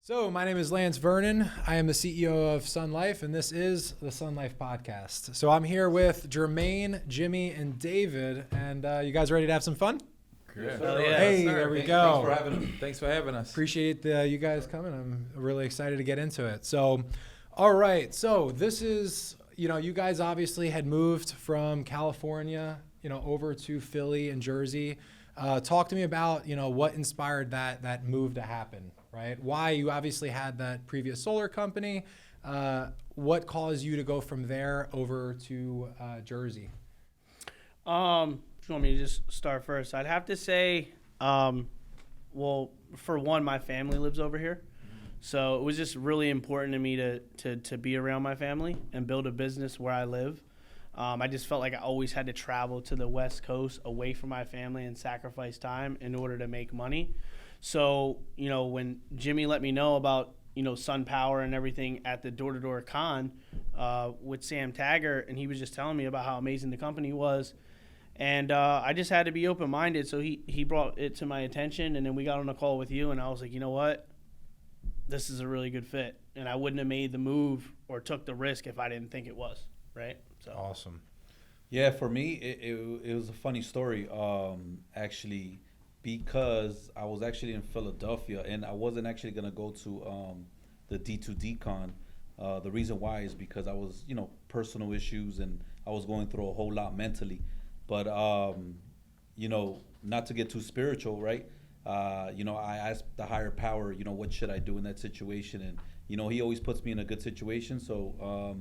So my name is Lance Vernon. I am the CEO of SunLife, and this is the SunLife podcast. So I'm here with Dramane, Jimmy, and David, and you guys ready to have some fun? Yeah. Hey, there we go. Thanks for having us. Appreciate you guys coming. I'm really excited to get into it. So, all right. So this is, you guys obviously had moved from California, over to Philly and Jersey. Talk to me about, what inspired that move to happen, right? Why you obviously had that previous solar company. What caused you to go from there over to Jersey? If you want me to just start first, I'd have to say, well, for one, my family lives over here. So it was just really important to me to be around my family and build a business where I live. I just felt like I always had to travel to the West Coast away from my family and sacrifice time in order to make money. So, when Jimmy let me know about, Sun Power and everything at the door-to-door con with Sam Taggart, and he was just telling me about how amazing the company was. And I just had to be open-minded. So he brought it to my attention, and then we got on a call with you, and I was like, you know what? This is a really good fit. And I wouldn't have made the move or took the risk if I didn't think it was, right? So. Awesome. Yeah, for me, it was a funny story, actually, because I was actually in Philadelphia, and I wasn't actually going to go to the D2D con. The reason why is because I was, personal issues, and I was going through a whole lot mentally. But, not to get too spiritual, right? I asked the higher power, what should I do in that situation? And, he always puts me in a good situation. So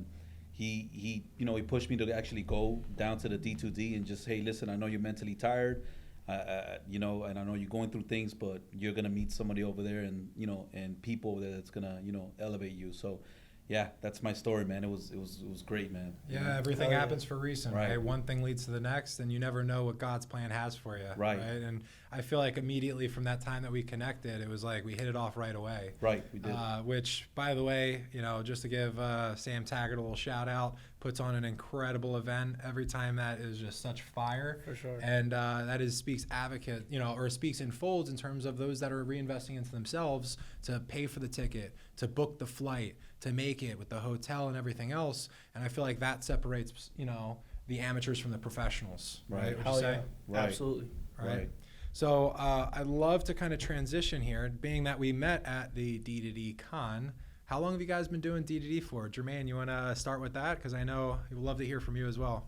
he pushed me to actually go down to the D2D and just, hey, listen, I know you're mentally tired, and I know you're going through things, but you're going to meet somebody over there and, and people over there that's going to, elevate you. So, yeah, that's my story, man. It was great, man. Yeah, everything happens for a reason, right? Right? One thing leads to the next, and you never know what God's plan has for you, Right. And I feel like immediately from that time that we connected, it was like we hit it off right away. Right, we did. Which, by the way, just to give Sam Taggart a little shout out, puts on an incredible event every time. That is just such fire. For sure. And that speaks advocate, or speaks in folds in terms of those that are reinvesting into themselves to pay for the ticket, to book the flight, to make it with the hotel and everything else. And I feel like that separates, the amateurs from the professionals, right? Would you say? Right. Absolutely. Right. So I'd love to kind of transition here, being that we met at the D2D con. How long have you guys been doing D2D for? Jermaine, you want to start with that? Because I know we'd love to hear from you as well.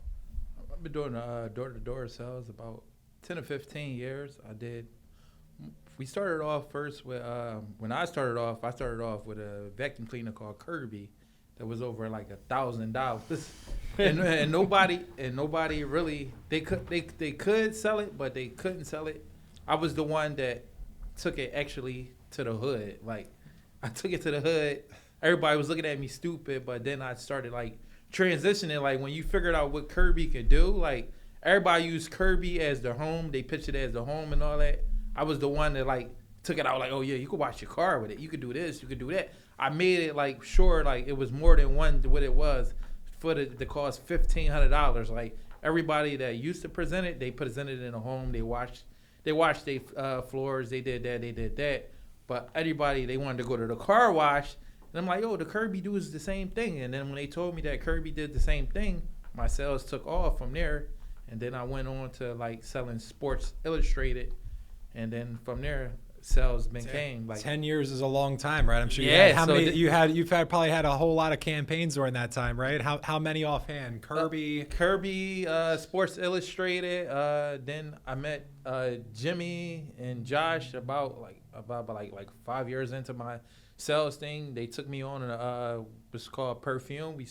I've been doing door-to-door sales about 10 or 15 years. We started off first with, when I started off with a vacuum cleaner called Kirby that was over like $1,000. and nobody really, they could sell it, but they couldn't sell it. I was the one that took it actually to the hood. Like, I took it to the hood. Everybody was looking at me stupid, but then I started like transitioning. Like, when you figured out what Kirby could do, like, everybody used Kirby as their home. They pitched it as the home and all that. I was the one that like took it out like, oh yeah, you could wash your car with it. You could do this, you could do that. I made it like sure like it was more than one what it was for the cost $1,500. Like, everybody that used to present it, they presented it in a home. They washed their floors. They did that. But everybody, they wanted to go to the car wash. And I'm like, the Kirby does the same thing. And then when they told me that Kirby did the same thing, my sales took off from there. And then I went on to like selling Sports Illustrated. And then from there, sales became like 10 years is a long time, right? I'm sure. Yeah. You've probably had a whole lot of campaigns during that time, right? How many offhand? Kirby, Sports Illustrated. Then I met Jimmy and Josh about 5 years into my sales thing. They took me on what's called perfume.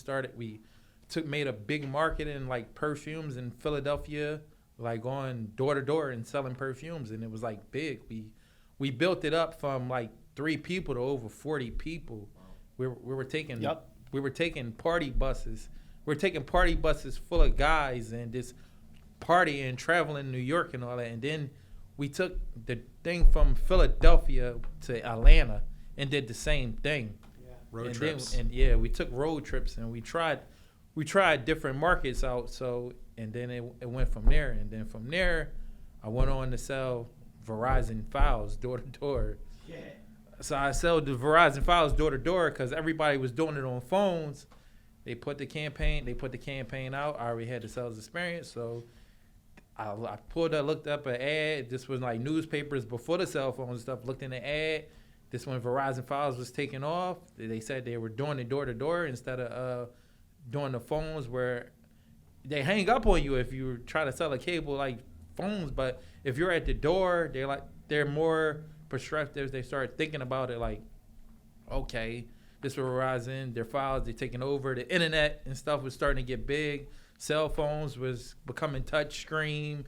Made a big market in like perfumes in Philadelphia, like going door to door and selling perfumes, and it was like big. We built it up from like 3 people to over 40 people. We were taking party buses. We were taking party buses full of guys and just partying and traveling New York and all that. And then we took the thing from Philadelphia to Atlanta and did the same thing. Yeah. Road trips. We took road trips and we tried different markets out. So, and then it went from there. And then from there, I went on to sell Verizon files door to door. Yeah. So I sell the Verizon files door to door because everybody was doing it on phones. They put the campaign out. I already had the sales experience, so I looked up an ad. This was like newspapers before the cell phone and stuff. Looked in the ad. This when Verizon files was taking off. They said they were doing it door to door instead of doing the phones where they hang up on you if you try to sell a cable like phones. But if you're at the door, they're more perspectives. They start thinking about it like, okay, this is Verizon, their files, they're taking over. The internet and stuff was starting to get big. Cell phones was becoming touch screen,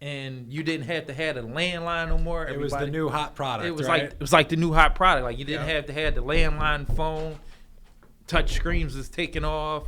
and you didn't have to have a landline no more. It was the new hot product. It was right? like the new hot product. Like you didn't have to have the landline phone. Touch screens was taking off,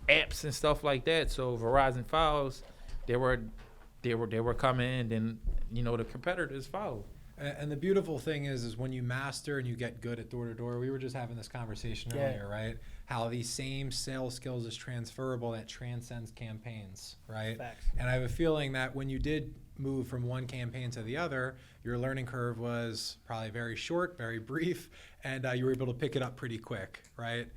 apps and stuff like that. So Verizon files, they were coming in, and the competitors followed. And the beautiful thing is when you master and you get good at door to door. We were just having this conversation earlier, right? How these same sales skills is transferable that transcends campaigns, right? Facts. And I have a feeling that when you did move from one campaign to the other, your learning curve was probably very short, very brief, and you were able to pick it up pretty quick, right?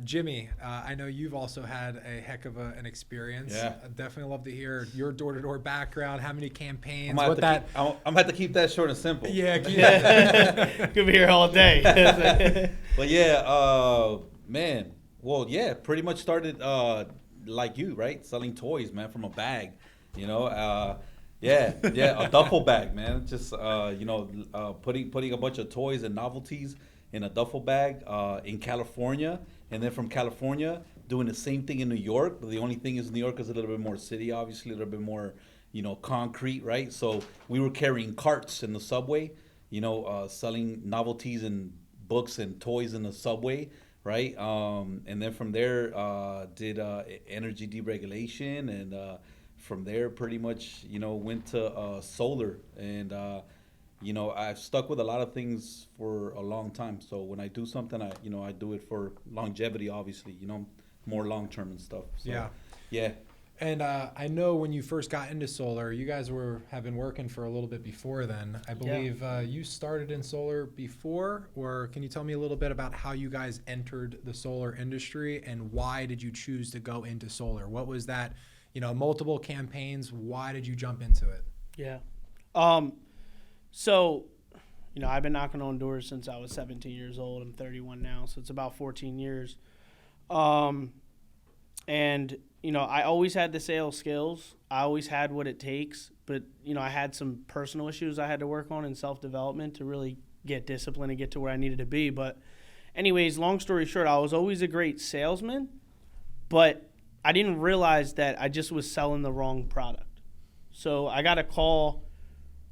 Jimmy, I know you've also had a heck of an experience. Yeah. I'd definitely love to hear your door-to-door background, how many campaigns, I'm gonna have to keep that short and simple. Yeah, Could be here all day. But yeah, man. Well, yeah, pretty much started like you, right? Selling toys, man, from a bag. Yeah, a duffel bag, man. Just putting a bunch of toys and novelties in a duffel bag in California, and then from California doing the same thing in New York. But the only thing is New York is a little bit more city, obviously, a little bit more, concrete, right? So we were carrying carts in the subway, selling novelties and books and toys in the subway, right? And then from there did energy deregulation, and from there pretty much, went to solar. And I've stuck with a lot of things for a long time. So when I do something, I do it for longevity, obviously, more long term and stuff. So, yeah. And I know when you first got into solar, you guys have been working for a little bit before then. I believe you started in solar before, or can you tell me a little bit about how you guys entered the solar industry and why did you choose to go into solar? What was that, multiple campaigns? Why did you jump into it? Yeah. So, I've been knocking on doors since I was 17 years old. I'm 31 now, so it's about 14 years. And, I always had the sales skills. I always had what it takes. But, I had some personal issues I had to work on in self-development to really get disciplined and get to where I needed to be. But anyways, long story short, I was always a great salesman, but I didn't realize that I just was selling the wrong product. So I got a call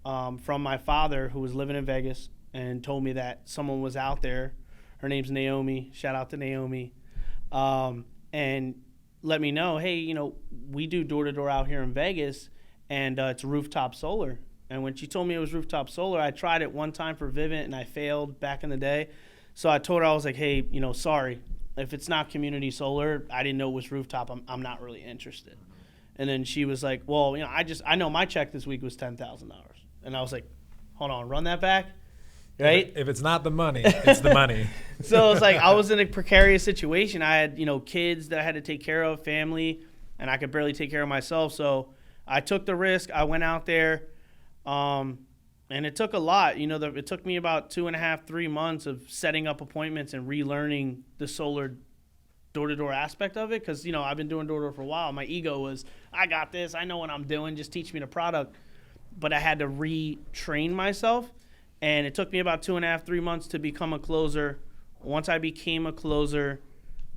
from my father, who was living in Vegas, and told me that someone was out there. Her name's Naomi. Shout out to Naomi. And let me know, hey, we do door-to-door out here in Vegas, and it's rooftop solar. And when she told me it was rooftop solar, I tried it one time for Vivint, and I failed back in the day. So I told her, I was like, hey, sorry. If it's not community solar, I didn't know it was rooftop. I'm not really interested. And then she was like, well, I know my check this week was $10,000. And I was like, hold on, run that back, right? If it's not the money, it's the money. So it's like I was in a precarious situation. I had, kids that I had to take care of, family, and I could barely take care of myself. So I took the risk. I went out there, and it took a lot. It took me about 2.5, 3 months of setting up appointments and relearning the solar door-to-door aspect of it because, I've been doing door-to-door for a while. My ego was, I got this. I know what I'm doing. Just teach me the product. But I had to retrain myself, and it took me about 2.5, 3 months to become a closer. Once I became a closer,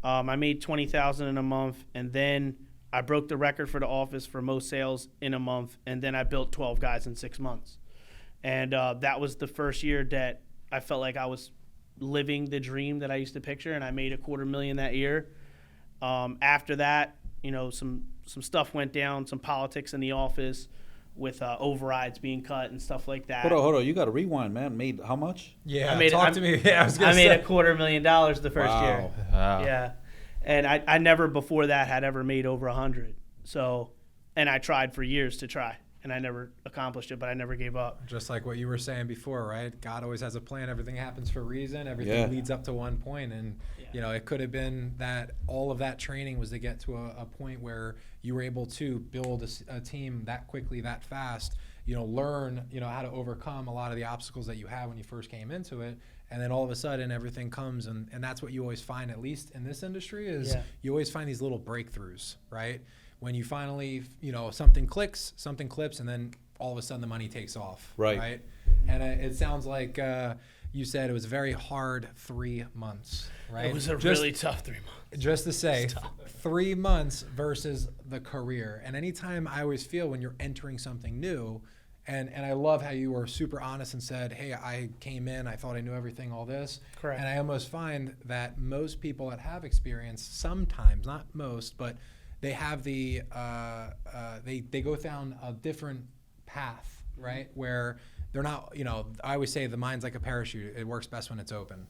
I made $20,000 in a month, and then I broke the record for the office for most sales in a month, and then I built 12 guys in 6 months. And that was the first year that I felt like I was living the dream that I used to picture, and I made $250,000 that year. After that, some stuff went down, some politics in the office, with overrides being cut and stuff like that. Hold on. You got to rewind, man. Made how much? Yeah, talk to me. Yeah, I made $250,000 the first year. Wow. Yeah, and I never before that had ever made over 100. So, and I tried for years to try, and I never accomplished it, but I never gave up. Just like what you were saying before, right? God always has a plan. Everything happens for a reason. Everything Yeah. leads up to one point. And, you know, it could have been that all of that training was to get to a point where you were able to build a team that quickly, that fast, you know, learn, you know, how to overcome a lot of the obstacles that you had when you first came into it. And then all of a sudden everything comes, and that's what you always find, at least in this industry, is you always find these little breakthroughs, right? When you finally, you know, something clicks, something clips, and then all of a sudden the money takes off, right? And it sounds like you said it was a very hard 3 months, right? It was really tough 3 months. Just to say, 3 months versus the career. And anytime I always feel when you're entering something new, and I love how you were super honest and said, hey, I came in, I thought I knew everything, all this. Correct. And I almost find that most people that have experience, sometimes, not most, but they have the, they go down a different path, right? Where they're not, you know, I always say the mind's like a parachute. It works best when it's open.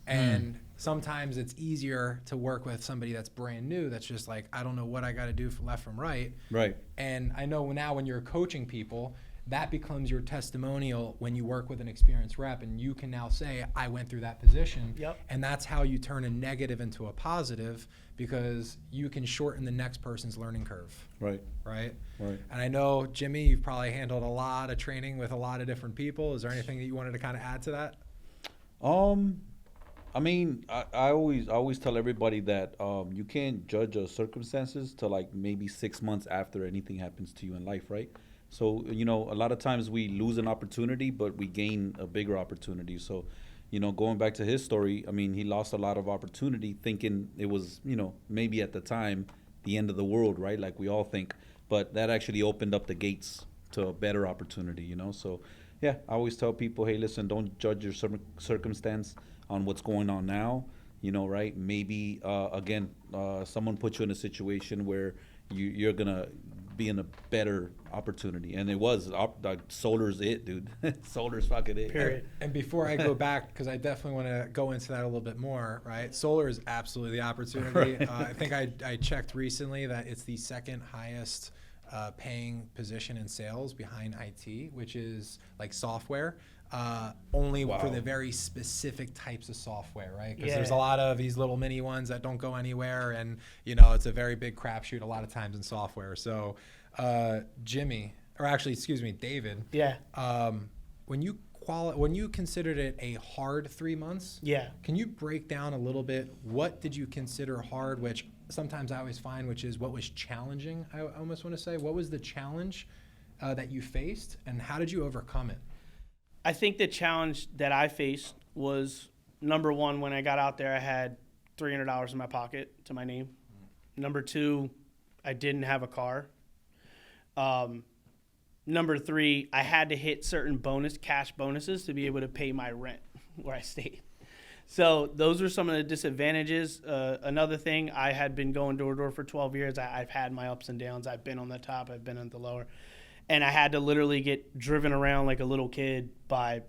And sometimes it's easier to work with somebody that's brand new, that's just like, I don't know what I got to do from left from right. Right. And I know now when you're coaching people, that becomes your testimonial when you work with an experienced rep, and you can now say, I went through that position. Yep. And that's how you turn a negative into a positive, because you can shorten the next person's learning curve. Right. Right. Right. And I know, Jimmy, you've probably handled a lot of training with a lot of different people. Is there anything that you wanted to kind of add to that? I mean, I always tell everybody that you can't judge circumstances till like maybe 6 months after anything happens to you in life, right? So, you know, a lot of times we lose an opportunity, but we gain a bigger opportunity. So, you know, going back to his story, I mean, he lost a lot of opportunity thinking it was, you know, maybe at the time the end of the world, right? Like we all think, but that actually opened up the gates to a better opportunity, you know? So, yeah, I always tell people, hey, listen, don't judge your circumstance on what's going on now, you know, right? Maybe, again, someone put you in a situation where you're going to be in a better opportunity. And it was, like, solar's it, dude. Solar's fucking it. Period. And before I go back, because I definitely want to go into that a little bit more, right? Solar is absolutely the opportunity. Right. I think I checked recently that it's the second highest paying position in sales behind IT, which is like software. Only for the very specific types of software, right? Because there's a lot of these little mini ones that don't go anywhere, and you know it's a very big crapshoot a lot of times in software. So, David. Yeah. When you considered it a hard 3 months, can you break down a little bit what did you consider hard? Which sometimes I always find, which is what was challenging. I almost want to say, what was the challenge that you faced, and how did you overcome it? I think the challenge that I faced was, number one, when I got out there, I had $300 in my pocket to my name. Number two, I didn't have a car. Number three, I had to hit certain cash bonuses to be able to pay my rent where I stayed. So those are some of the disadvantages. Another thing, I had been going door to door for 12 years. I've had my ups and downs. I've been on the top. I've been on the lower. And I had to literally get driven around like a little kid by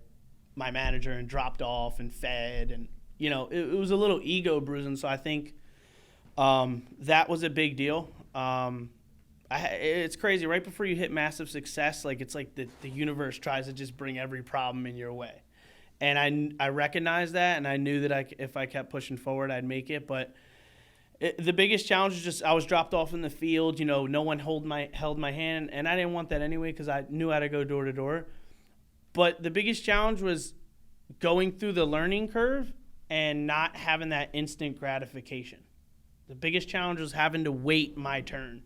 my manager and dropped off and fed. And, you know, it was a little ego bruising. So I think that was a big deal. It's crazy. Right before you hit massive success, like it's like the universe tries to just bring every problem in your way. And I recognized that, and I knew that if I kept pushing forward, I'd make it. But the biggest challenge was just I was dropped off in the field. You know, no one held my hand, and I didn't want that anyway because I knew how to go door to door. But the biggest challenge was going through the learning curve and not having that instant gratification. The biggest challenge was having to wait my turn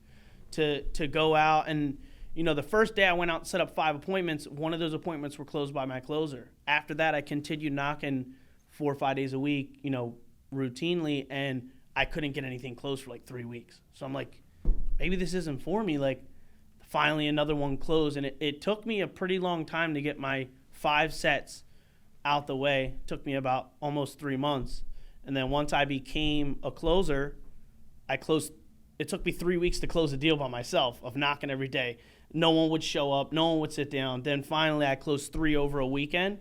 to go out. And, you know, the first day I went out and set up 5 appointments, one of those appointments were closed by my closer. After that, I continued knocking 4 or 5 days a week, you know, routinely, and I couldn't get anything closed for like 3 weeks. So I'm like, maybe this isn't for me. Like, finally another one closed, and it took me a pretty long time to get my 5 sets out the way. It took me about almost 3 months. And then once I became a closer, it took me 3 weeks to close a deal by myself of knocking every day. No one would show up. No one would sit down. Then finally I closed 3 over a weekend,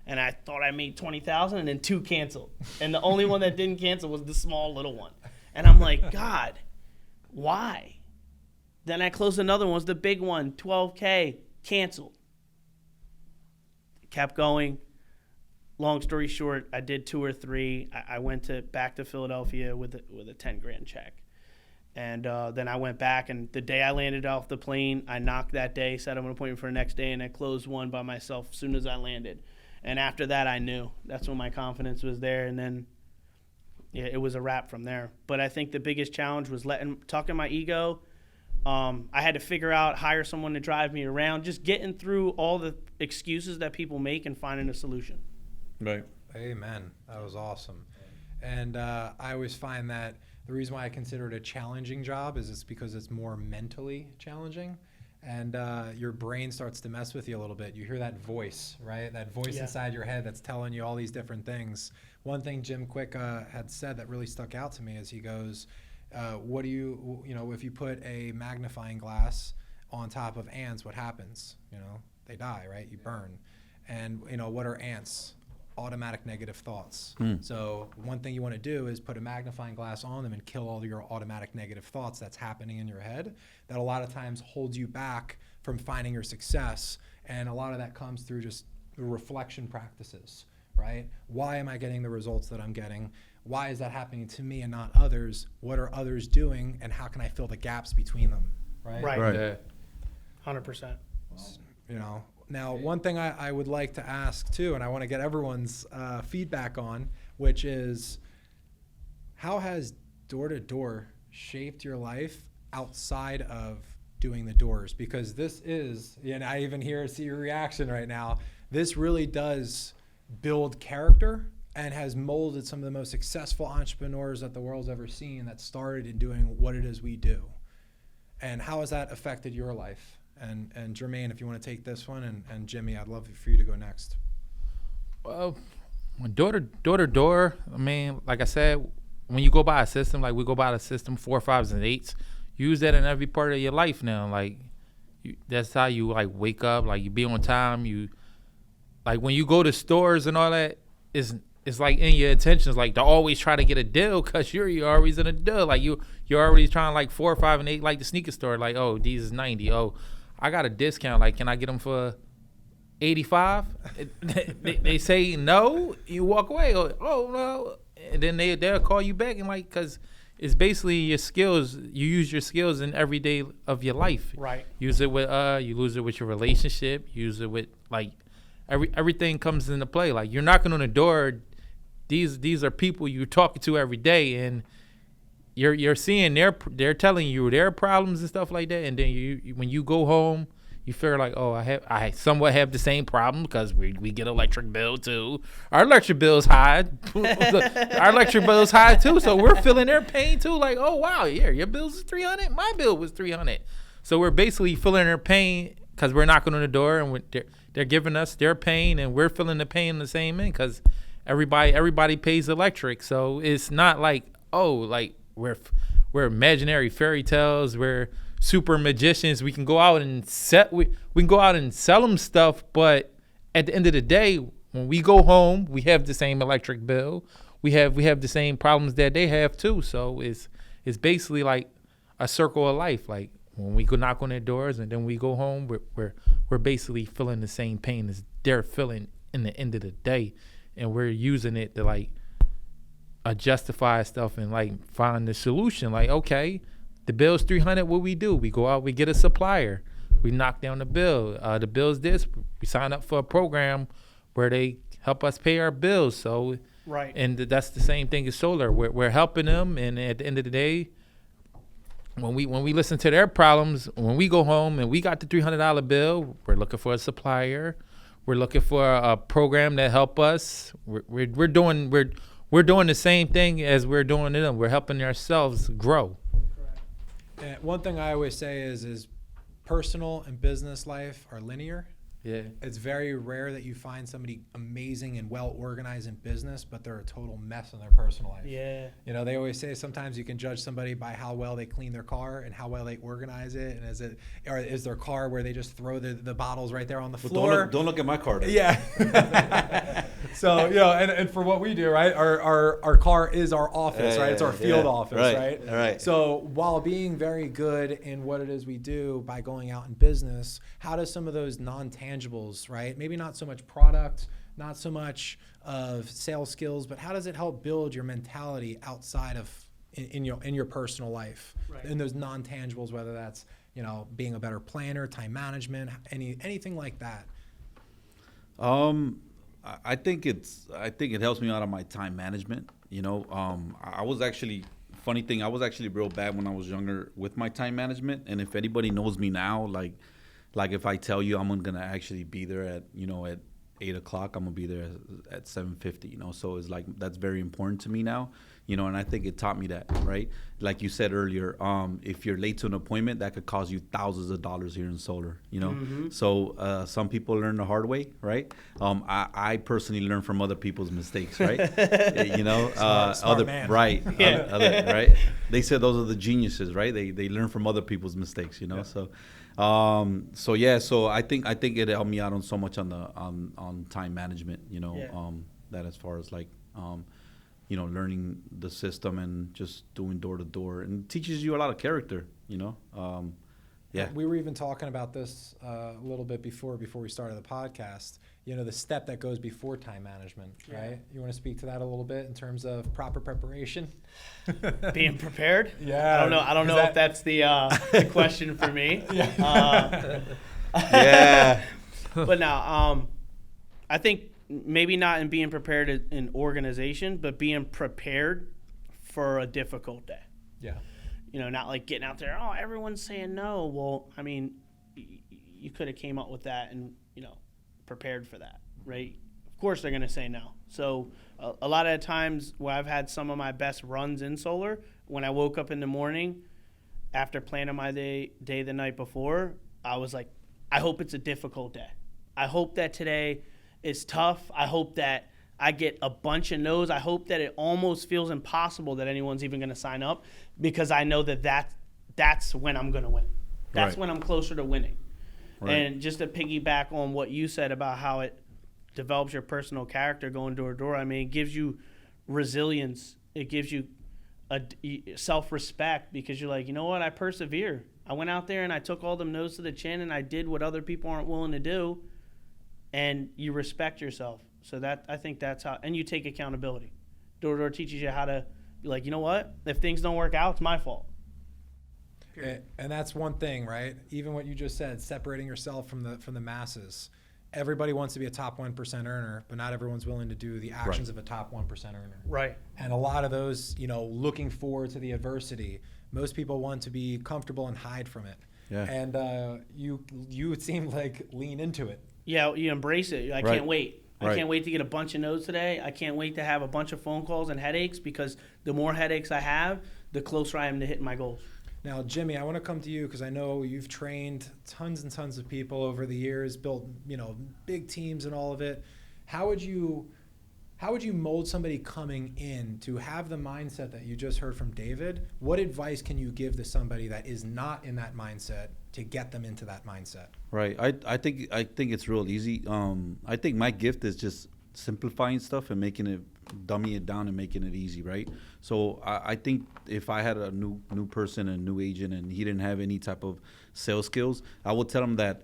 and I thought I made $20,000, and then 2 canceled. And the only one that didn't cancel was the small little one. And I'm like, God, why? Then I closed another one. It was the big one, 12K, canceled. Kept going. Long story short, I did 2 or 3. I went back to Philadelphia with a 10 grand check. And then I went back, and the day I landed off the plane, I knocked that day, set up an appointment for the next day, and I closed one by myself as soon as I landed. And after that, I knew. That's when my confidence was there, and then it was a wrap from there. But I think the biggest challenge was talking my ego. I had to figure out, hire someone to drive me around, just getting through all the excuses that people make and finding a solution. Right. Amen. That was awesome. And I always find that the reason why I consider it a challenging job is it's because it's more mentally challenging. And your brain starts to mess with you a little bit. You hear that voice, right? That voice inside your head that's telling you all these different things. One thing Jim Quick had said that really stuck out to me is he goes, what do you know, if you put a magnifying glass on top of ants, what happens? You know, they die, right? You burn. And, you know, what are ants? Automatic negative thoughts. So one thing you want to do is put a magnifying glass on them and kill all your automatic negative thoughts that's happening in your head that a lot of times holds you back from finding your success. And a lot of that comes through just the reflection practices, right? Why am I getting the results that I'm getting? Why is that happening to me and not others? What are others doing, and how can I fill the gaps between them, right? Right. Yeah. 100%. You know, now one thing I would like to ask too, and I want to get everyone's feedback on, which is how has door-to-door shaped your life outside of doing the doors? Because this is, and I even see your reaction right now, this really does build character and has molded some of the most successful entrepreneurs that the world's ever seen that started in doing what it is we do. And how has that affected your life? And Dramane, if you want to take this one, and Jimmy, I'd love for you to go next. Well, door to door, I mean, like I said, when you go by a system, like we go by the system 4, 5s, and 8s, use that in every part of your life now. Like that's how you like wake up, like you be on time. You like when you go to stores and all that, it's like in your intentions, like to always try to get a deal because you're always in a deal. Like you're already trying like 4, 5, and 8, like the sneaker store. Like, oh, these is 90. Oh, I got a discount. Like, can I get them for 85? They say no. You walk away. Oh no, and then they'll call you back and like because it's basically your skills. You use your skills in every day of your life. Right. Use it with you lose it with your relationship. Use it with like everything comes into play. Like you're knocking on the door. These are people you're talking to every day, and you're seeing they're telling you their problems and stuff like that. And then you when you go home, you figure like, oh, I somewhat have the same problem because we get electric bill too. Our electric bill's high. Our electric bill's high too. So we're feeling their pain too. Like, oh wow, yeah, your bill's $300. My bill was $300. So we're basically feeling their pain because we're knocking on the door and they're giving us their pain and we're feeling the pain in the same end because everybody pays electric. So it's not like, oh, like we're imaginary fairy tales. We're super magicians. We can go out and we can go out and sell them stuff. But at the end of the day, when we go home, we have the same electric bill. We have the same problems that they have too. So it's basically like a circle of life. Like when we go knock on their doors and then we go home, we're basically feeling the same pain as they're feeling in the end of the day, and we're using it to like justify stuff and like find the solution. Like, okay, the bill's $300. What we do? We go out, we get a supplier, we knock down the bill. The bill's this. We sign up for a program where they help us pay our bills. So, right, and that's the same thing as solar. We're helping them, and at the end of the day, when we listen to their problems, when we go home and we got the $300 bill, we're looking for a supplier. We're looking for a program that help us. We're doing the same thing as we're doing to them. We're helping ourselves grow. And one thing I always say is personal and business life are linear. Yeah. It's very rare that you find somebody amazing and well organized in business, but they're a total mess in their personal life. Yeah. You know, they always say sometimes you can judge somebody by how well they clean their car and how well they organize it. And is their car where they just throw the bottles right there on the floor? Don't look at my car. Then. Yeah. So, you know, and for what we do, right, our car is our office, right? It's our field office, right? Right. So while being very good in what it is we do by going out in business, how does some of those non-tangibles, right? Maybe not so much product, not so much of sales skills, but how does it help build your mentality outside of in your personal life, Right. in those non-tangibles, whether that's, you know, being a better planner, time management, anything like that? I think it helps me out on my time management. You know, I was actually real bad when I was younger with my time management. And if anybody knows me now, like if I tell you I'm gonna actually be there at 8 o'clock, I'm gonna be there at 7:50. You know, so it's like that's very important to me now. You know, and I think it taught me that, right? Like you said earlier, if you're late to an appointment, that could cost you thousands of dollars here in solar, you know? Mm-hmm. So some people learn the hard way, right? I personally learn from other people's mistakes, right? You know, Smart man. right, Yeah. right? They said those are the geniuses, right? They learn from other people's mistakes, you know? Yeah. So I think it helped me out on so much on time management, you know, Yeah. that as far as like, you know, learning the system and just doing door to door, and it teaches you a lot of character, you know. Yeah. We were even talking about this a little bit before we started the podcast. You know, the step that goes before time management, right? You want to speak to that a little bit in terms of proper preparation? Being prepared. Yeah. I don't know if that's the question for me. Yeah. Yeah. But now, I think maybe not in being prepared in organization, but being prepared for a difficult day. Yeah. You know, not like getting out there, oh, everyone's saying no. Well, I mean, you could have came up with that and, you know, prepared for that, right? Of course they're going to say no. So a lot of times where I've had some of my best runs in solar, when I woke up in the morning after planning my day the night before, I was like, I hope it's a difficult day. I hope that today is tough. I hope that I get a bunch of no's. I hope that it almost feels impossible that anyone's even going to sign up, because I know that's when I'm going to win. That's Right. when I'm closer to winning. Right. And just to piggyback on what you said about how it develops your personal character going door to door, I mean, it gives you resilience. It gives you a self-respect, because you're like, you know what? I persevere. I went out there and I took all them no's to the chin, and I did what other people aren't willing to do. And you respect yourself. So I think that's how, and you take accountability. Door to door teaches you how to be like, you know what? If things don't work out, it's my fault. And that's one thing, right? Even what you just said, separating yourself from the masses. Everybody wants to be a top 1% earner, but not everyone's willing to do the actions of a top 1% earner. Right. And a lot of those, you know, looking forward to the adversity. Most people want to be comfortable and hide from it. Yeah. And you would seem like lean into it. Yeah, you embrace it. I Right. can't wait. I Right. can't wait to get a bunch of no's today. I can't wait to have a bunch of phone calls and headaches, because the more headaches I have, the closer I am to hitting my goals. Now, Jimmy, I want to come to you because I know you've trained tons and tons of people over the years, built, you know, big teams and all of it. How would you mold somebody coming in to have the mindset that you just heard from David? What advice can you give to somebody that is not in that mindset to get them into that mindset? Right. I think it's real easy. I think my gift is just simplifying stuff and dumbing it down and making it easy, right? So I think if I had a new person, a new agent, and he didn't have any type of sales skills, I would tell him that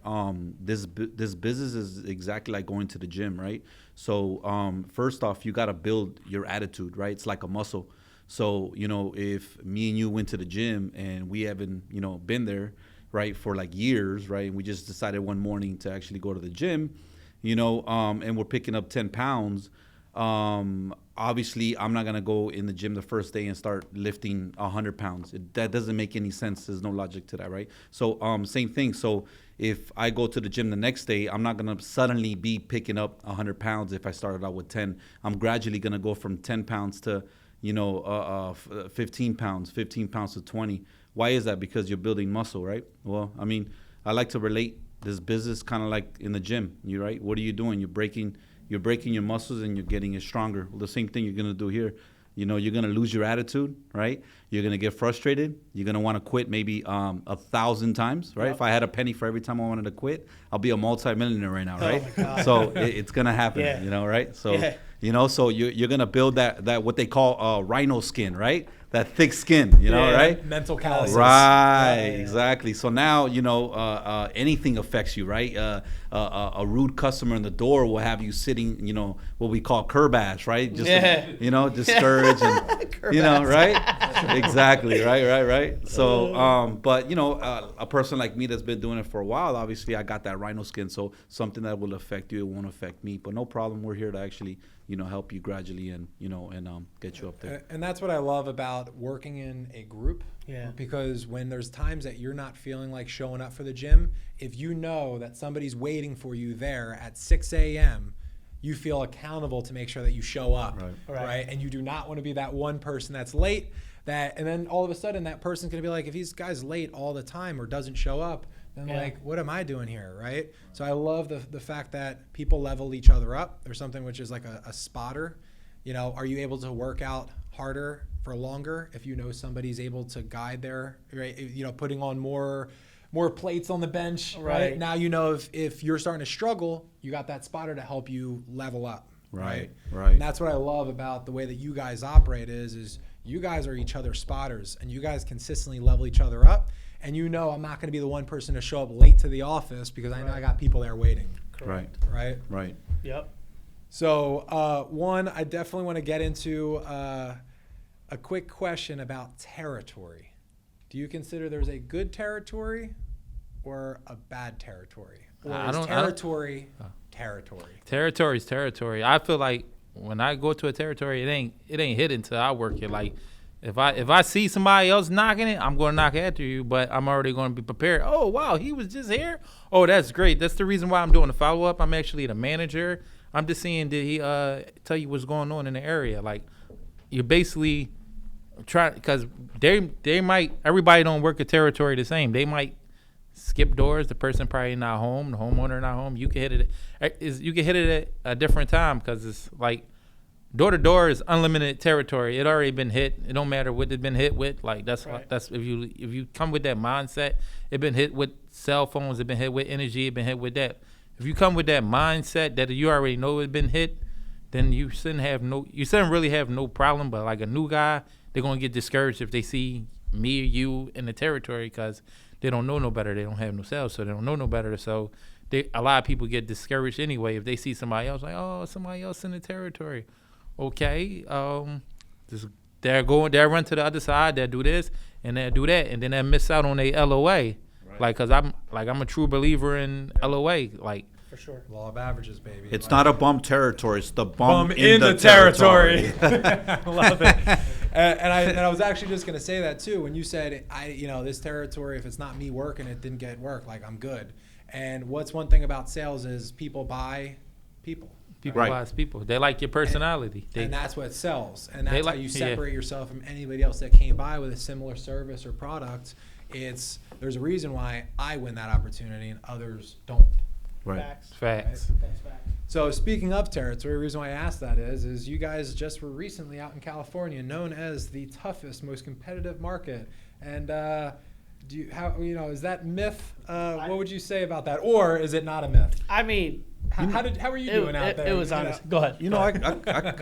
this business is exactly like going to the gym, right? So first off, you got to build your attitude, right? It's like a muscle. So, you know, if me and you went to the gym and we haven't, you know, been there, right, for like years, right, and we just decided one morning to actually go to the gym, you know, and we're picking up 10 pounds, obviously I'm not going to go in the gym the first day and start lifting 100 pounds. That doesn't make any sense. There's no logic to that, right? So same thing. So if I go to the gym the next day, I'm not going to suddenly be picking up 100 pounds if I started out with 10. I'm gradually going to go from 10 pounds to, you know, 15 pounds to 20. Why is that? Because you're building muscle, right? Well, I mean, I like to relate this business kind of like in the gym. You right? What are you doing? You're breaking your muscles and you're getting it stronger. Well, the same thing you're gonna do here. You know, you're gonna lose your attitude, right? You're gonna get frustrated. You're gonna want to quit maybe 1,000 times, right? Yep. If I had a penny for every time I wanted to quit, I'll be a multi-millionaire right now, right? my God. So it's gonna happen, Yeah. you know, right? So Yeah. you know, so you're gonna build that what they call rhino skin, right? That thick skin, you know, Yeah. right? Mental calluses. Right, Yeah. exactly. So now, you know, anything affects you, right? A rude customer in the door will have you sitting, you know, what we call curb ass, right? Just, Yeah. you know, discouraged and, you know, right? Exactly, right. So, but, you know, a person like me that's been doing it for a while, obviously I got that rhino skin, so something that will affect you, it won't affect me. But no problem, we're here to actually, you know, help you gradually and, you know, and get you up there. And that's what I love about working in a group. Yeah. Because when there's times that you're not feeling like showing up for the gym, if you know that somebody's waiting for you there at 6 a.m., you feel accountable to make sure that you show up, right? And you do not want to be that one person that's late. And then all of a sudden that person's going to be like, if this guy's late all the time or doesn't show up, then like, what am I doing here, right? So I love the fact that people level each other up. There's something which is like a spotter. You know, are you able to work out harder for longer if you know somebody's able to guide there, right? You know, putting on more plates on the bench, right? Now you know if you're starting to struggle, you got that spotter to help you level up, right? And that's what I love about the way that you guys operate is you guys are each other's spotters and you guys consistently level each other up. And you know I'm not going to be the one person to show up late to the office because I know I got people there waiting. Correct. Right. Yep. So one, I definitely want to get into a quick question about territory. Do you consider there's a good territory or a bad territory? Or is territory? Territory's territory. I feel like when I go to a territory, it ain't hidden till I work it. Like if I see somebody else knocking it, I'm going to knock after you, but I'm already going to be prepared. Oh wow, he was just here. Oh, that's great. That's the reason why I'm doing the follow up. I'm actually the manager. I'm just seeing, did he tell you what's going on in the area? Like you're basically trying, because they might, everybody don't work a territory the same. They might skip doors. The person probably not home. The homeowner not home. You can hit it at a different time because it's like door to door is unlimited territory. It already been hit. It don't matter what it's been hit with. Like that's if you come with that mindset, it been hit with cell phones. It been hit with energy. It been hit with that. If you come with that mindset that you already know it's been hit, then you shouldn't really have no problem. But like a new guy, they're gonna get discouraged if they see me or you in the territory because they don't know no better. They don't have no sales, so they don't know no better. So a lot of people get discouraged anyway if they see somebody else like, oh, somebody else in the territory. Okay, they'll run to the other side, they'll do this and they'll do that, and then they'll miss out on their LOA. Like, cause I'm a true believer in LOA. Like, For sure. Law of averages, baby. It's not a bum territory. It's the bum in the territory. I love it. And I was actually just gonna say that too. When you said this territory, if it's not me working, it didn't get work. Like I'm good. And what's one thing about sales is people buy people. People buy people. They like your personality. And that's what sells. And that's how you yeah. separate yourself from anybody else that came by with a similar service or product. There's a reason why I win that opportunity and others don't. Right. Facts. So speaking of territory, the reason why I asked that is you guys just were recently out in California, known as the toughest, most competitive market. And is that myth? What would you say about that, or is it not a myth? I mean, how were you doing out there? It was honest. Go ahead.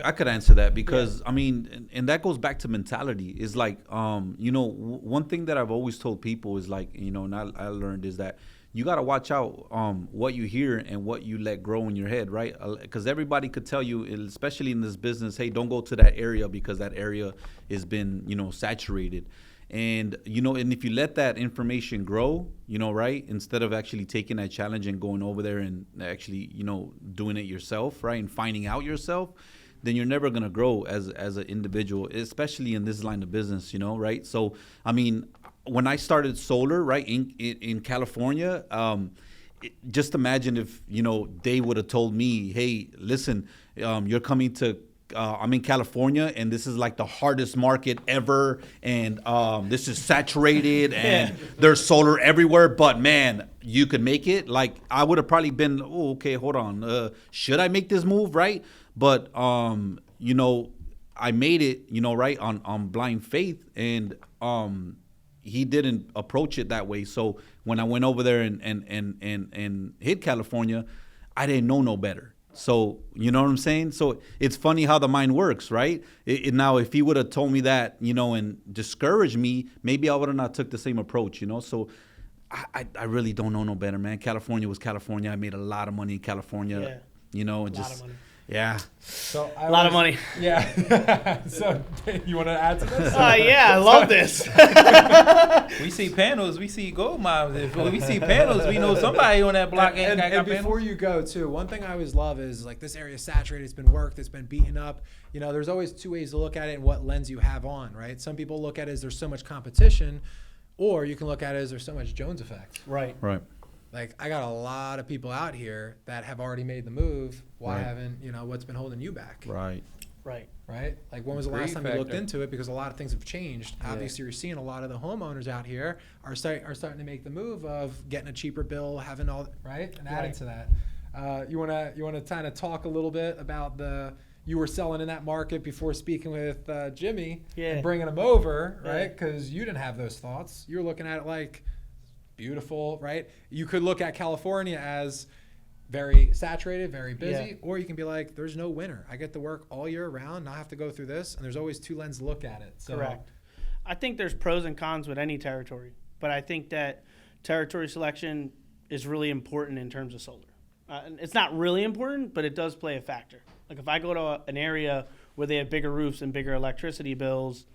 I could answer that because I mean, and that goes back to mentality. Is like, one thing that I've always told people is like, and I learned is that you got to watch out what you hear and what you let grow in your head, right? Because everybody could tell you, especially in this business, hey, don't go to that area because that area has been, saturated. And, and if you let that information grow, right, instead of actually taking that challenge and going over there and actually, doing it yourself, right, and finding out yourself, then you're never going to grow as an individual, especially in this line of business, right? So, I mean, when I started solar, right, in California, just imagine if, they would have told me, hey, listen, you're coming to I'm in California, and this is like the hardest market ever, and this is saturated, and there's solar everywhere. But man, you could make it. Like I would have probably been, oh, okay, hold on, should I make this move, right? But you know, I made it, you know, right on blind faith, and he didn't approach it that way. So when I went over there and hit California, I didn't know no better. So, you know what I'm saying? So it's funny how the mind works, right? Now, if he would have told me that, you know, and discouraged me, maybe I would have not took the same approach, you know? So I really don't know no better, man. California was California. I made a lot of money in California, you know, and A lot of money. Yeah. So A lot of money. Yeah. So you want to add to this? Yeah, I love this. We see panels, we see gold mines. If we see panels, we know somebody on that block ain't got and panels. before you go too, one thing I always love is like this area is saturated, it's been worked, it's been beaten up. You know, there's always two ways to look at it and what lens you have on, right? Some people look at it as there's so much competition, or you can look at it as there's so much Jones effect. Right. Right. Like I got a lot of people out here that have already made the move. Why Right. haven't, you know, what's been holding you back? Right. Right. Right? Like when was the Greed last time you looked factor. into it? Because a lot of things have changed. Yeah. Obviously, you're seeing a lot of the homeowners out here are starting to make the move of getting a cheaper bill, having all right, and adding Right. to that. You wanna kind of talk a little bit about you were selling in that market before speaking with Jimmy Yeah. and bringing him over, Yeah. right? Because you didn't have those thoughts. You were looking at it like beautiful, right? You could look at California as very saturated, very busy, Yeah. or you can be like, there's no winner. I get to work all year round, not have to go through this, and there's always two lenses to look at it. So, Correct. I think there's pros and cons with any territory, but I think that territory selection is really important in terms of solar. And it's not really important, but it does play a factor. Like if I go to an area where they have bigger roofs and bigger electricity bills,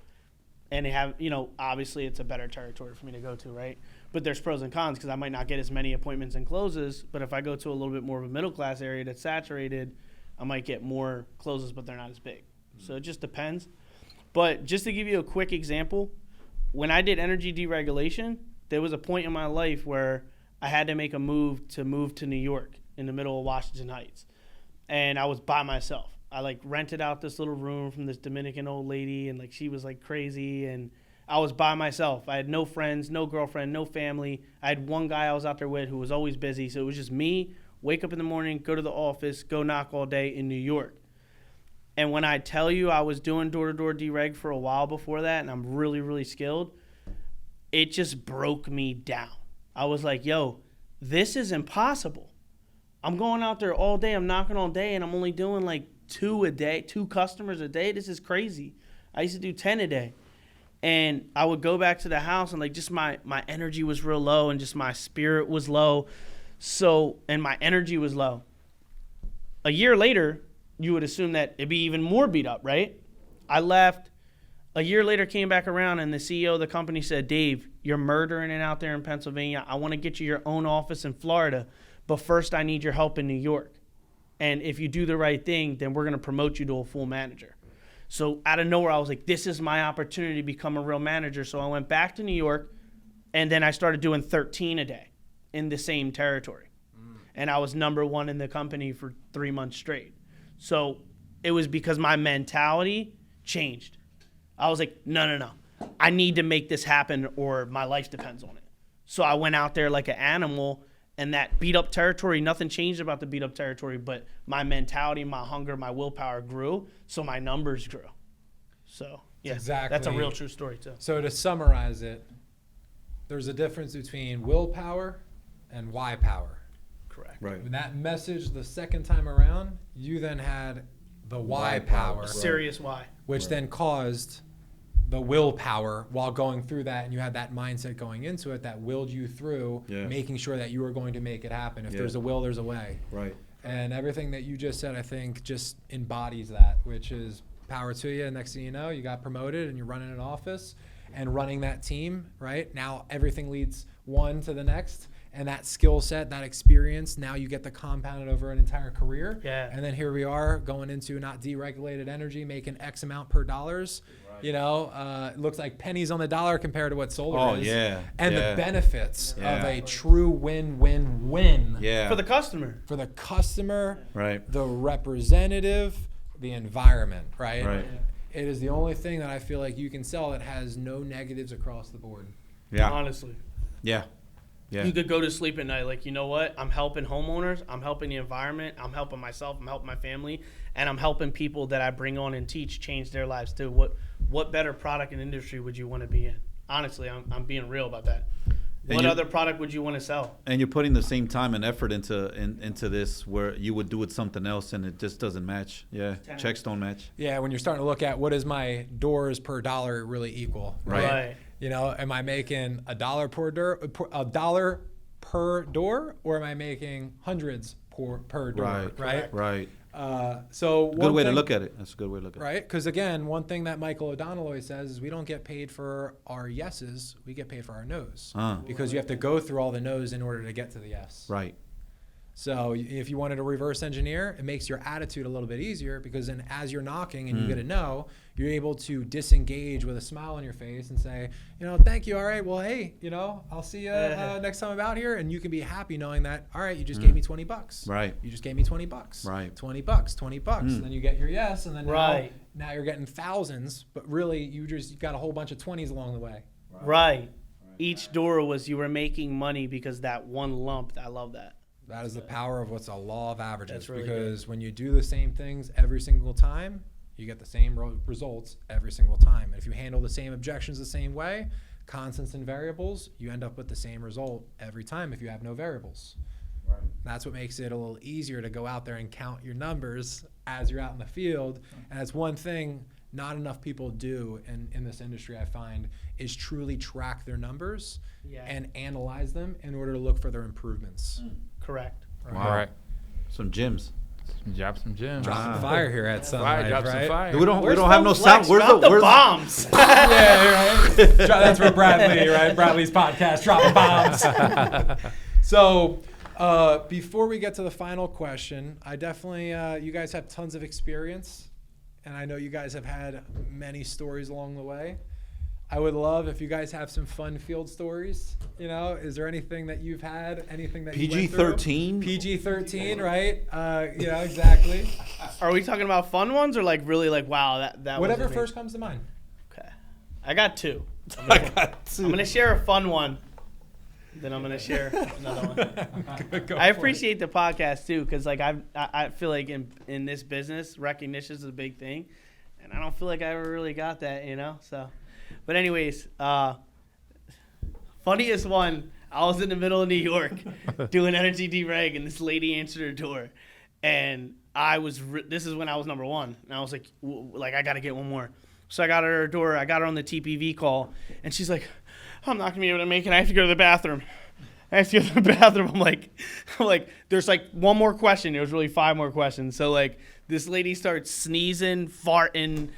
and they have, you know, obviously it's a better territory for me to go to, right? But there's pros and cons because I might not get as many appointments and closes. But if I go to a little bit more of a middle class area that's saturated, I might get more closes, but they're not as big. So it just depends. But just to give you a quick example, when I did energy deregulation, there was a point in my life where I had to make a move to New York in the middle of Washington Heights. And I was by myself. I like rented out this little room from this Dominican old lady, and like she was like crazy, and I was by myself. I had no friends, no girlfriend, no family. I had one guy I was out there with who was always busy, so it was just me, wake up in the morning, go to the office, go knock all day in New York. And when I tell you I was doing door-to-door dereg for a while before that, and I'm really, really skilled, it just broke me down. I was like, yo, this is impossible. I'm going out there all day, I'm knocking all day, and I'm only doing like 2 customers a day. This is crazy. I used to do 10 a day. And I would go back to the house and like just my energy was real low and just my spirit was low. So, and my energy was low. A year later, you would assume that it'd be even more beat up, right? I left. A year later, came back around and the CEO of the company said, Dave, you're murdering it out there in Pennsylvania. I want to get you your own office in Florida, but first I need your help in New York. And if you do the right thing, then we're going to promote you to a full manager. So out of nowhere, I was like, this is my opportunity to become a real manager. So I went back to New York, and then I started doing 13 a day in the same territory. And I was number one in the company for 3 months straight. So it was because my mentality changed. I was like, no. I need to make this happen or my life depends on it. So I went out there like an animal. And that beat up territory, nothing changed about the beat up territory, but my mentality, my hunger, my willpower grew, so my numbers grew. So, yeah, Exactly. that's a real true story, too. So to summarize it, there's a difference between willpower and why power. Correct. Right. When that message the second time around, you then had the why power, Right. Serious why. which then caused the willpower while going through that, and you had that mindset going into it that willed you through making sure that you were going to make it happen. If there's a will, there's a way. Right. And everything that you just said, I think, just embodies that, which is power to you. Next thing you know, you got promoted and you're running an office and running that team, right? Now everything leads one to the next. And that skill set, that experience, now you get to compound it over an entire career. Yeah. And then here we are going into not deregulated energy, making X amount per dollars. Right. You know, it looks like pennies on the dollar compared to what solar is. Oh, yeah. And yeah. the benefits of Yeah. a true win-win-win. Yeah. For the customer. For the customer, Right. the representative, the environment, right? Right. It is the only thing that I feel like you can sell that has no negatives across the board. Yeah. Honestly. Yeah. Yeah. You could go to sleep at night like, you know what? I'm helping homeowners. I'm helping the environment. I'm helping myself. I'm helping my family. And I'm helping people that I bring on and teach change their lives too. What better product and industry would you want to be in? Honestly, I'm being real about that. What other product would you want to sell? And you're putting the same time and effort into this where you would do it something else and it just doesn't match. Yeah. Checks don't match. Yeah, when you're starting to look at what is my doors per dollar really equal, right? You know, am I making $1 per door, or am I making hundreds per door, right? Right. So Good way to look at it. That's a good way to look at it. Right? Because again, one thing that Michael O'Donnell always says is we don't get paid for our yeses, we get paid for our no's. Because you have to go through all the no's in order to get to the yes. Right. So if you wanted to reverse engineer, it makes your attitude a little bit easier, because then as you're knocking and you get a no, you're able to disengage with a smile on your face and say, you know, thank you. All right. Well, hey, you know, I'll see you next time I'm out here. And you can be happy knowing that, all right, you just gave me $20. Right. You just gave me $20. Right. $20. And then you get your yes. And then now you're getting thousands, but really you got a whole bunch of 20s along the way. Right. Each door was, you were making money because that one lump. I love that. That is the power of what's a law of averages. That's really because when you do the same things every single time, you get the same results every single time. And if you handle the same objections the same way, constants and variables, you end up with the same result every time if you have no variables. Right. That's what makes it a little easier to go out there and count your numbers as you're out in the field. And that's one thing not enough people do in this industry, I find, is truly track their numbers and analyze them in order to look for their improvements. Correct. Wow. Right. Some gyms. Drop some gems. Dropping fire here at SunLife, Drop some right? fire. We don't have no sound. Where's the bombs? Yeah, right. That's where Bradley, right? Bradley's podcast, dropping bombs. So, before we get to the final question, I definitely, you guys have tons of experience, and I know you guys have had many stories along the way. I would love if you guys have some fun field stories. You know, is there anything that you've had? Anything that you went through? PG-13? PG-13, right? You know, exactly. Are we talking about fun ones or like really like, wow, that Whatever wasn't me? first comes to mind. Okay. I got two. I'm going to share a fun one. Then I'm going to share another one. I appreciate the podcast too, because like I feel like in this business, recognition is a big thing. And I don't feel like I ever really got that, you know? So. But anyways, funniest one, I was in the middle of New York doing energy dereg, and this lady answered her door. And this is when I was number one. And I was like, I got to get one more. So I got her at her door. I got her on the TPV call. And she's like, I'm not going to be able to make it. I have to go to the bathroom. I'm like, there's like one more question. There was really 5 more questions. So like this lady starts sneezing, farting,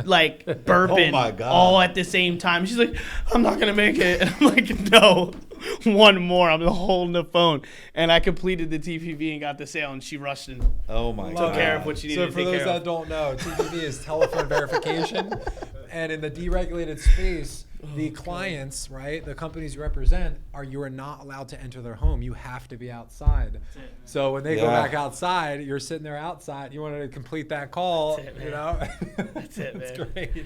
like burping all at the same time. She's like, I'm not going to make it. And I'm like, no, one more. I'm holding the phone. And I completed the TPV and got the sale, and she rushed and took care of what she needed to take care of. So for those that don't know, TPV is telephone verification. And in the deregulated space, the clients, right, the companies you represent, you are not allowed to enter their home. You have to be outside. So when they go back outside, you're sitting there outside. You wanted to complete that call, you know? That's it, man. That's great.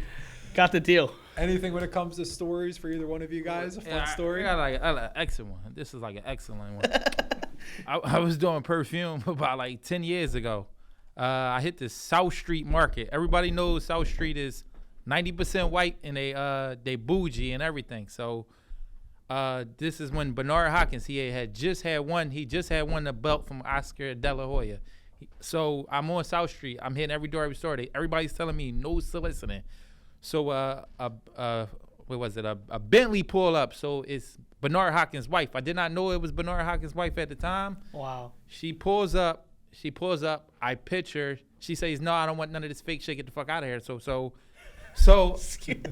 Got the deal. Anything when it comes to stories for either one of you guys? A fun story? I got an excellent one. This is like an excellent one. I was doing perfume about like 10 years ago. I hit the South Street market. Everybody knows South Street is 90% white, and they bougie and everything. So this is when Bernard Hopkins, he just had won the belt from Oscar De La Hoya. So I'm on South Street. I'm hitting every door, every store. Everybody's telling me no soliciting. So a Bentley pull up. So it's Bernard Hopkins' wife. I did not know it was Bernard Hopkins' wife at the time. Wow. She pulls up. I pitch her. She says, "No, I don't want none of this fake shit. Get the fuck out of here." So Keep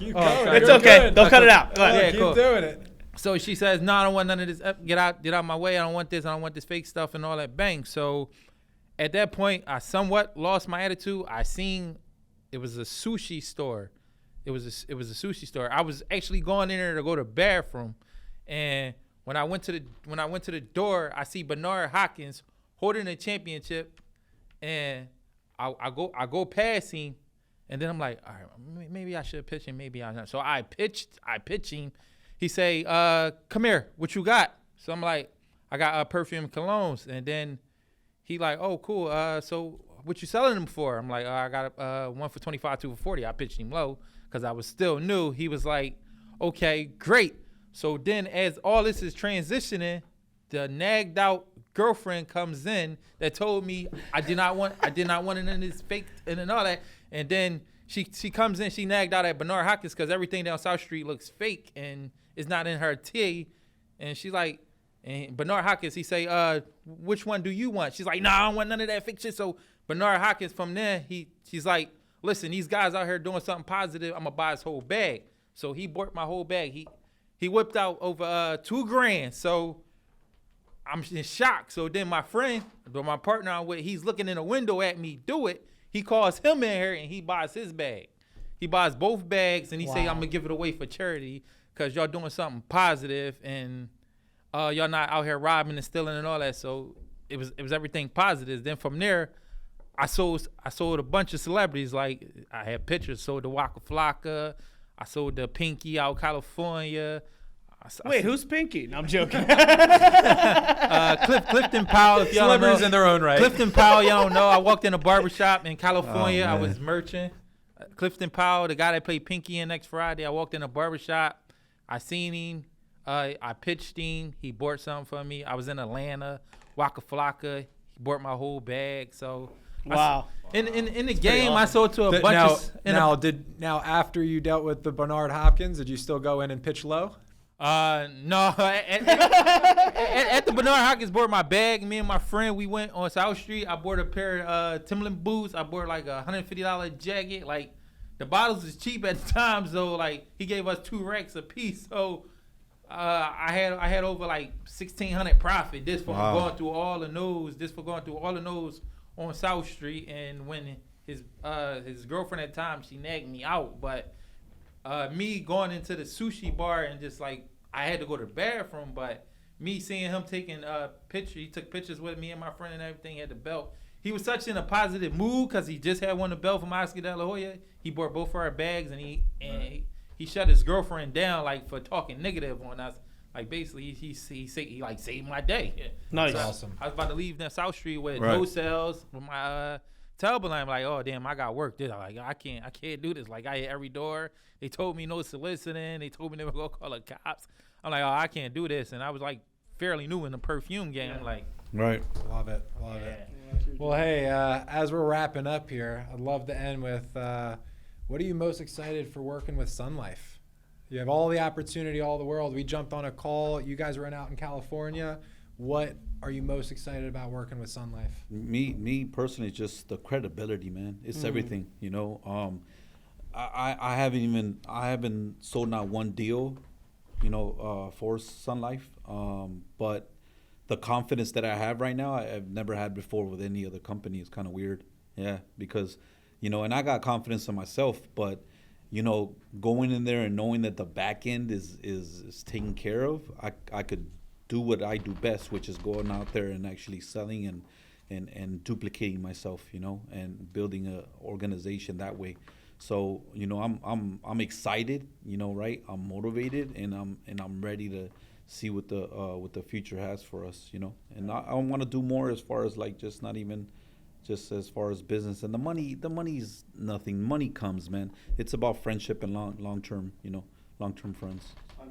it's okay. Don't cut it out. Yeah, keep doing it. So she says, "No, I don't want none of this. Get out of my way. I don't want this. I don't want this fake stuff and all that." Bang. So at that point, I somewhat lost my attitude. I seen it was a sushi store. It was a sushi store. I was actually going in there to go to the bathroom, and when I went to the door, I see Bernard Hopkins holding a championship, and I go past him, and then I'm like, all right, maybe I should pitch him, maybe I'm not. So I pitch him. He say, come here, what you got? So I'm like, I got perfume colognes, and then he like, oh, cool. So what you selling them for? I'm like, I got one for 25, two for 40. I pitched him low because I was still new. He was like, okay, great. So then as all this is transitioning, the nagged out girlfriend comes in that told me I did not want it in this fake and all that. And then she comes in, she nagged out at Bernard Hopkins because everything down South Street looks fake and it's not in her tea. And she's like, and Bernard Hopkins, he say, which one do you want? She's like, nah, I don't want none of that fake shit. So Bernard Hopkins from there, she's like, listen, these guys out here doing something positive, I'm gonna buy his whole bag. So he bought my whole bag. He whipped out over $2,000. So I'm in shock. So then my friend, my partner I'm with, he's looking in the window at me do it. He calls him in here and he buys his bag. He buys both bags and he say, I'm gonna give it away for charity because y'all doing something positive and y'all not out here robbing and stealing and all that. So it was everything positive. Then from there, I sold a bunch of celebrities. Like I had pictures, sold the Waka Flocka, I sold the Pinky out California. Wait, who's Pinky? No, I'm joking. Clifton Powell, if y'all don't know. Celebrities in their own right. Clifton Powell, y'all don't know. I walked in a barbershop in California. Oh, I man. was merchant. Clifton Powell, the guy that played Pinky in next Friday. I walked in a barbershop. I seen him. I pitched him. He bought something for me. I was in Atlanta. Waka Flocka. He bought my whole bag. So Wow. In the game, I sold to a bunch now, of. now after you dealt with the Bernard Hopkins, did you still go in and pitch low? No. At the Bernard Hopkins bought my bag. Me and my friend, we went on South Street. I bought a pair of Timberland boots. I bought like a $150 jacket. Like the bottles was cheap at the time, so like he gave us 2 racks a piece. So I had over like 1,600 profit. This for going through all the nose. This for going through all the nose on South Street. And when his girlfriend at the time, she nagged me out, but. Me going into the sushi bar and just like I had to go to the bathroom, but me seeing him taking pictures, he took pictures with me and my friend and everything. He had the belt. He was such in a positive mood because he just had won the belt from Oscar De La Hoya. He bought both of our bags and he shut his girlfriend down like for talking negative on us. Like basically he saved my day. Nice. That's awesome. I was about to leave that South Street with no sales with my table. I'm like, oh damn, I got work. Dude, like I can't do this. Like I hit every door. They told me no soliciting. They told me they were gonna call the cops. I'm like, oh, I can't do this. And I was like fairly new in the perfume game. I'm like, Right. Love it. Well, hey, as we're wrapping up here, I'd love to end with what are you most excited for working with SunLife? You have all the opportunity, all the world. We jumped on a call. You guys were out in California. What are you most excited about working with SunLife? Me personally, just the credibility, man. It's everything, you know. I haven't sold not one deal, you know, for SunLife. But the confidence that I have right now, I've never had before with any other company. It's kind of weird, yeah, because, you know, and I got confidence in myself, but, you know, going in there and knowing that the back end is taken care of, I could do what I do best, which is going out there and actually selling and duplicating myself, you know, and building a organization that way. So, you know, I'm excited, you know, right? I'm motivated and I'm ready to see what the future has for us, you know. And I want to do more as far as like just not even just as far as business. And the money's nothing. Money comes, man. It's about friendship and long-term, you know, long-term friends. 100%.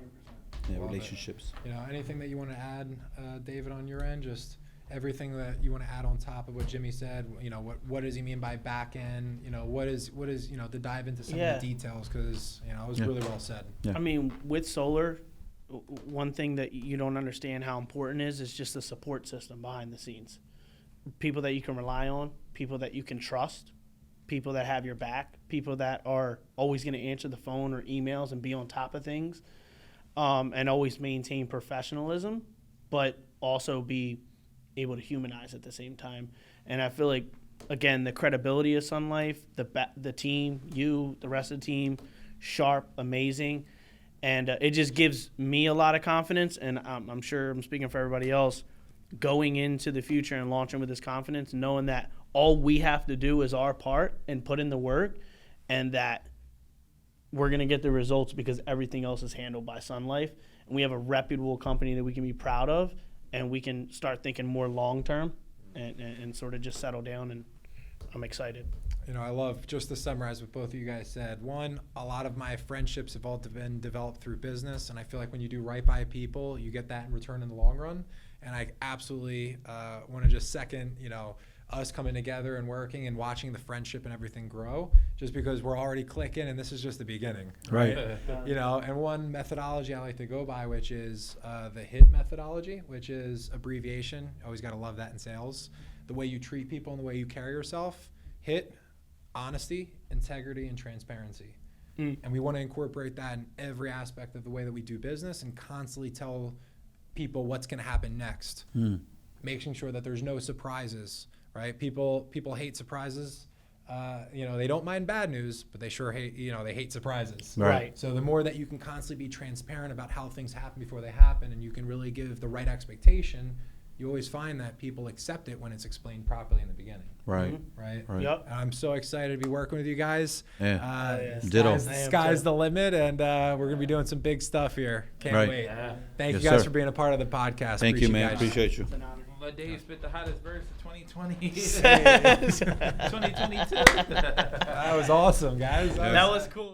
Yeah, Love it. relationships. You know, anything that you want to add, David, on your end? Just everything that you want to add on top of what Jimmy said. You know, what does he mean by back end? You know, what is you know, to dive into some of the details, because you know it was really well said. Yeah. I mean, with solar, one thing that you don't understand how important is just the support system behind the scenes. People that you can rely on, people that you can trust, people that have your back, people that are always going to answer the phone or emails and be on top of things, and always maintain professionalism, but also be able to humanize at the same time. And I feel like, again, the credibility of SunLife, the team, the rest of the team, sharp, amazing. And it just gives me a lot of confidence, and I'm sure I'm speaking for everybody else, going into the future and launching with this confidence, knowing that all we have to do is our part and put in the work, and that we're going to get the results because everything else is handled by SunLife. And we have a reputable company that we can be proud of, and we can start thinking more long term and sort of just settle down. And I'm excited. You know, I love, just to summarize what both of you guys said. One, a lot of my friendships have all been developed through business, and I feel like when you do right by people, you get that in return in the long run. And I absolutely want to just second, you know, us coming together and working and watching the friendship and everything grow, just because we're already clicking and this is just the beginning. Right. You know, and one methodology I like to go by, which is the HIT methodology, which is abbreviation. Always got to love that in sales. The way you treat people and the way you carry yourself. HIT, honesty, integrity, and transparency. And we want to incorporate that in every aspect of the way that we do business and constantly tell people what's going to happen next. Making sure that there's no surprises, right? People hate surprises. You know, they don't mind bad news, but they sure hate, you know, they hate surprises. Right. So the more that you can constantly be transparent about how things happen before they happen, and you can really give the right expectation, you always find that people accept it when it's explained properly in the beginning. Right. Right. Right. Yep. And I'm so excited to be working with you guys. Yeah. Yes. Ditto. Sky's the limit, and we're gonna be doing some big stuff here. Can't Right. wait. Yeah. Thank Yes, you guys sir. for being a part of the podcast. Thank you, man. guys. Appreciate you. It's an honor. Let Dave spit the hottest verse of 2020. That 2022. That was awesome, guys. was cool.